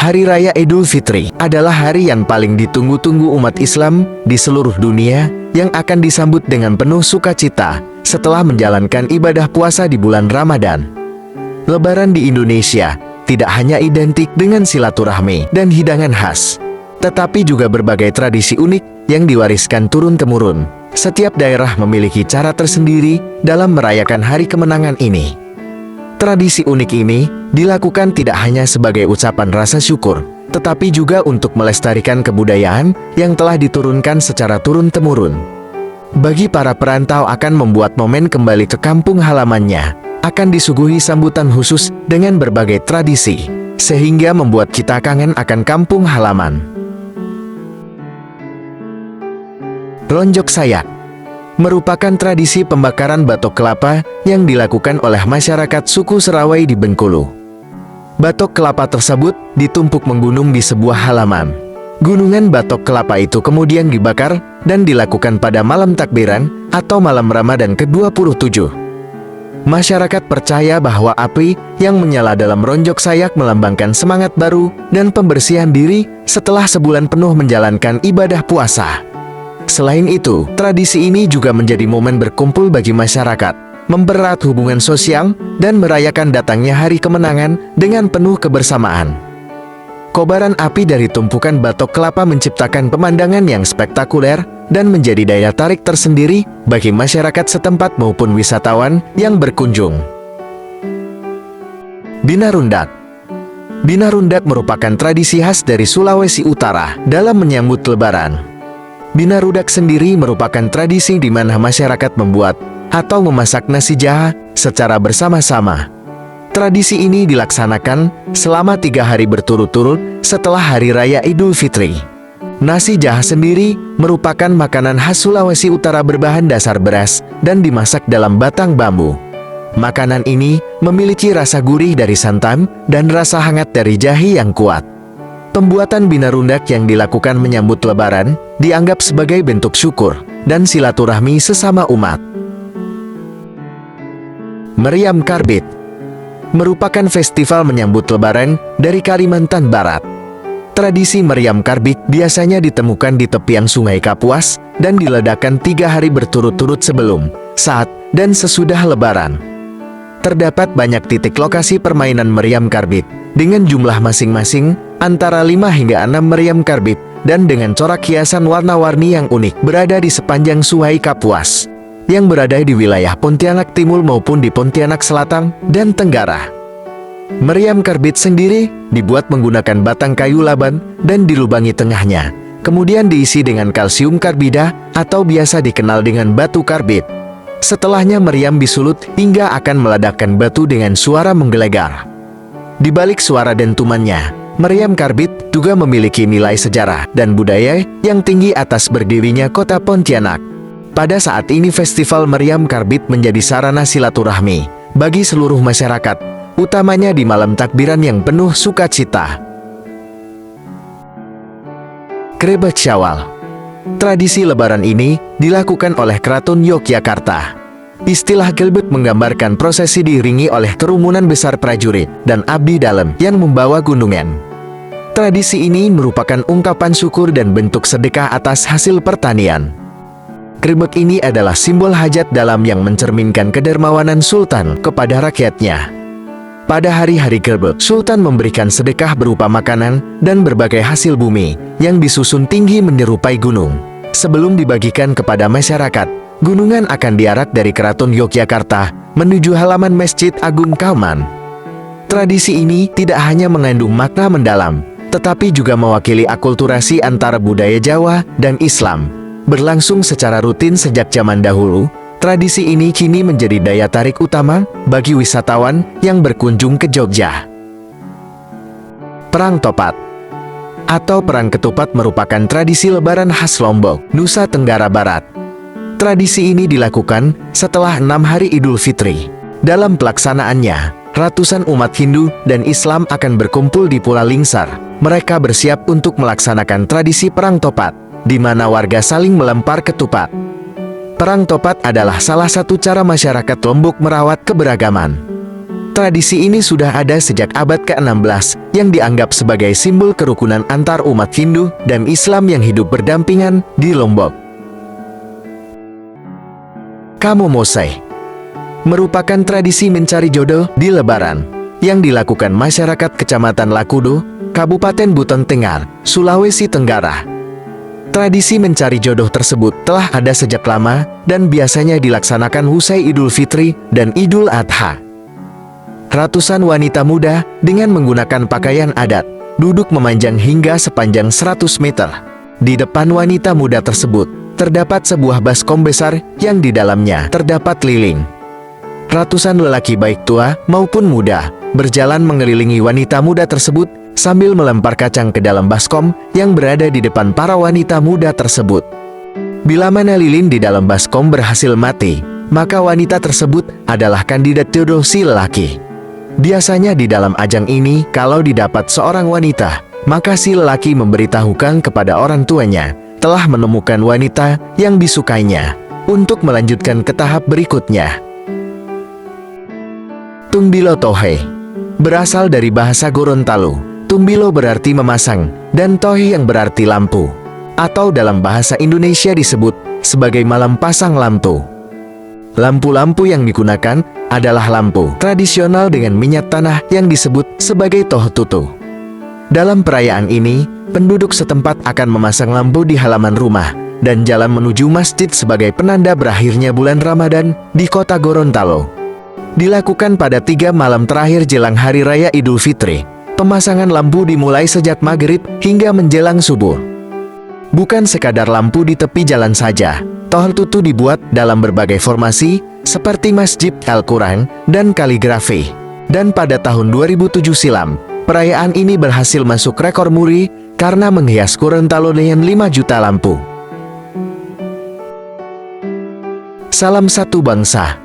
Hari Raya Idul Fitri adalah hari yang paling ditunggu-tunggu umat Islam di seluruh dunia yang akan disambut dengan penuh sukacita setelah menjalankan ibadah puasa di bulan Ramadan. Lebaran di Indonesia tidak hanya identik dengan silaturahmi dan hidangan khas, tetapi juga berbagai tradisi unik yang diwariskan turun-temurun. Setiap daerah memiliki cara tersendiri dalam merayakan hari kemenangan ini. Tradisi unik ini dilakukan tidak hanya sebagai ucapan rasa syukur, tetapi juga untuk melestarikan kebudayaan yang telah diturunkan secara turun-temurun. Bagi para perantau akan membuat momen kembali ke kampung halamannya, akan disuguhi sambutan khusus dengan berbagai tradisi, sehingga membuat kita kangen akan kampung halaman. Lonjok Sayak merupakan tradisi pembakaran batok kelapa yang dilakukan oleh masyarakat suku Serawai di Bengkulu. Batok kelapa tersebut ditumpuk menggunung di sebuah halaman. Gunungan batok kelapa itu kemudian dibakar dan dilakukan pada malam takbiran atau malam Ramadan ke-27. Masyarakat percaya bahwa api yang menyala dalam Lonjok Sayak melambangkan semangat baru dan pembersihan diri setelah sebulan penuh menjalankan ibadah puasa. Selain itu, tradisi ini juga menjadi momen berkumpul bagi masyarakat, mempererat hubungan sosial, dan merayakan datangnya hari kemenangan dengan penuh kebersamaan. Kobaran api dari tumpukan batok kelapa menciptakan pemandangan yang spektakuler dan menjadi daya tarik tersendiri bagi masyarakat setempat maupun wisatawan yang berkunjung. Binarundak. Binarundak merupakan tradisi khas dari Sulawesi Utara dalam menyambut Lebaran. Binarundak sendiri merupakan tradisi di mana masyarakat membuat atau memasak nasi jaha secara bersama-sama. Tradisi ini dilaksanakan selama 3 hari berturut-turut setelah Hari Raya Idul Fitri. Nasi jaha sendiri merupakan makanan khas Sulawesi Utara berbahan dasar beras dan dimasak dalam batang bambu. Makanan ini memiliki rasa gurih dari santan dan rasa hangat dari jahe yang kuat. Pembuatan binarundak yang dilakukan menyambut Lebaran dianggap sebagai bentuk syukur dan silaturahmi sesama umat. Meriam Karbit merupakan festival menyambut Lebaran dari Kalimantan Barat. Tradisi Meriam Karbit biasanya ditemukan di tepian Sungai Kapuas dan diledakkan 3 hari berturut-turut sebelum, saat, dan sesudah Lebaran. Terdapat banyak titik lokasi permainan meriam karbit dengan jumlah masing-masing antara 5 hingga 6 meriam karbit dan dengan corak hiasan warna-warni yang unik berada di sepanjang Sungai Kapuas yang berada di wilayah Pontianak Timur maupun di Pontianak Selatan dan Tenggara. Meriam karbit sendiri dibuat menggunakan batang kayu laban dan dilubangi tengahnya, kemudian diisi dengan kalsium karbida atau biasa dikenal dengan batu karbit. Setelahnya meriam disulut hingga akan meledakkan batu dengan suara menggelegar. Di balik suara dentumannya, meriam karbit juga memiliki nilai sejarah dan budaya yang tinggi atas berdirinya kota Pontianak. Pada saat ini festival meriam karbit menjadi sarana silaturahmi bagi seluruh masyarakat, utamanya di malam takbiran yang penuh sukacita. Krebet Syawal. Tradisi Lebaran ini dilakukan oleh Keraton Yogyakarta. Istilah gelbet menggambarkan prosesi diiringi oleh kerumunan besar prajurit dan abdi dalam yang membawa gunungan. Tradisi ini merupakan ungkapan syukur dan bentuk sedekah atas hasil pertanian. Krebet ini adalah simbol hajat dalam yang mencerminkan kedermawanan Sultan kepada rakyatnya. Pada hari-hari Krebet, Sultan memberikan sedekah berupa makanan dan berbagai hasil bumi yang disusun tinggi menyerupai gunung. Sebelum dibagikan kepada masyarakat, gunungan akan diarak dari Keraton Yogyakarta menuju halaman Masjid Agung Kauman. Tradisi ini tidak hanya mengandung makna mendalam, tetapi juga mewakili akulturasi antara budaya Jawa dan Islam. Berlangsung secara rutin sejak zaman dahulu, tradisi ini kini menjadi daya tarik utama bagi wisatawan yang berkunjung ke Jogja. Perang Topat atau Perang Ketupat merupakan tradisi Lebaran khas Lombok, Nusa Tenggara Barat. Tradisi ini dilakukan setelah 6 hari Idul Fitri. Dalam pelaksanaannya, ratusan umat Hindu dan Islam akan berkumpul di Pulau Lingsar. Mereka bersiap untuk melaksanakan tradisi Perang Topat, di mana warga saling melempar ketupat. Perang Topat adalah salah satu cara masyarakat Lombok merawat keberagaman. Tradisi ini sudah ada sejak abad ke-16 yang dianggap sebagai simbol kerukunan antar umat Hindu dan Islam yang hidup berdampingan di Lombok. Kamu Mosai merupakan tradisi mencari jodoh di Lebaran yang dilakukan masyarakat Kecamatan Lakudo, Kabupaten Buton Tengar, Sulawesi Tenggara. Tradisi mencari jodoh tersebut telah ada sejak lama dan biasanya dilaksanakan usai Idul Fitri dan Idul Adha. Ratusan wanita muda dengan menggunakan pakaian adat duduk memanjang hingga sepanjang 100 meter. Di depan wanita muda tersebut terdapat sebuah baskom besar yang di dalamnya terdapat lilin. Ratusan lelaki baik tua maupun muda berjalan mengelilingi wanita muda tersebut sambil melempar kacang ke dalam baskom yang berada di depan para wanita muda tersebut. Bila mana lilin di dalam baskom berhasil mati, maka wanita tersebut adalah kandidat jodoh si lelaki. Biasanya di dalam ajang ini, kalau didapat seorang wanita, maka si lelaki memberitahukan kepada orang tuanya telah menemukan wanita yang disukainya untuk melanjutkan ke tahap berikutnya. Tumbilo Tohe berasal dari bahasa Gorontalo. Tumbilo berarti memasang dan Tohe yang berarti lampu, atau dalam bahasa Indonesia disebut sebagai malam pasang lampu. Lampu-lampu yang digunakan adalah lampu tradisional dengan minyak tanah yang disebut sebagai toh tutu. Dalam perayaan ini, penduduk setempat akan memasang lampu di halaman rumah dan jalan menuju masjid sebagai penanda berakhirnya bulan Ramadan di kota Gorontalo. Dilakukan pada 3 malam terakhir jelang Hari Raya Idul Fitri. Pemasangan lampu dimulai sejak maghrib hingga menjelang subuh. Bukan sekadar lampu di tepi jalan saja, toh tutu dibuat dalam berbagai formasi seperti masjid, Al-Quran, dan kaligrafi. Dan pada tahun 2007 silam, perayaan ini berhasil masuk rekor muri karena menghias Gorontalo dengan 5 juta lampu. Salam satu bangsa.